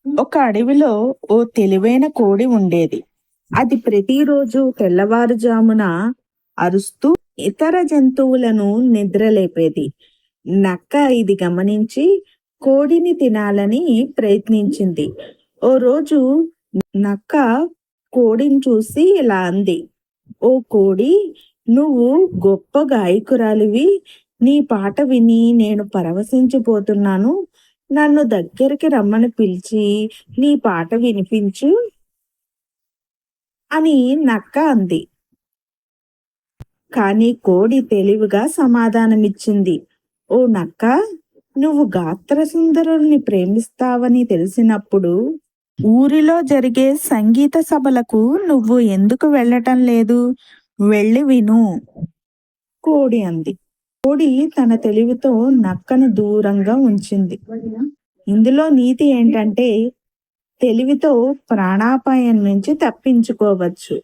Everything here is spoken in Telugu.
ఒక అడవిలో ఓ తెలివైన కోడి ఉండేది. అది ప్రతిరోజు తెల్లవారుజామున అరుస్తూ ఇతర జంతువులను నిద్రలేపేది. నక్క ఇది గమనించి కోడిని తినాలని ప్రయత్నించింది. ఓ రోజు నక్క కోడిని చూసి ఇలా అంది: "ఓ కోడి, నువ్వు గొప్ప గాయకురాలివి. నీ పాట విని నేను పరవశించిపోతున్నాను. నన్ను దగ్గరికి రమ్మని పిలిచి నీ పాట వినిపించు" అని నక్క అంది. కానీ కోడి తెలివిగా సమాధానమిచ్చింది: "ఓ నక్క, నువ్వు గాత్ర సుందరుల్ని ప్రేమిస్తావని తెలిసినప్పుడు ఊరిలో జరిగే సంగీత సభలకు నువ్వు ఎందుకు వెళ్ళటం లేదు? వెళ్ళి విను" కోడి అంది. కోడి తన తెలివితో నక్కను దూరంగా ఉంచింది. ఇందులో నీతి ఏంటంటే, తెలివితో ప్రాణాపాయం నుంచి తప్పించుకోవచ్చు.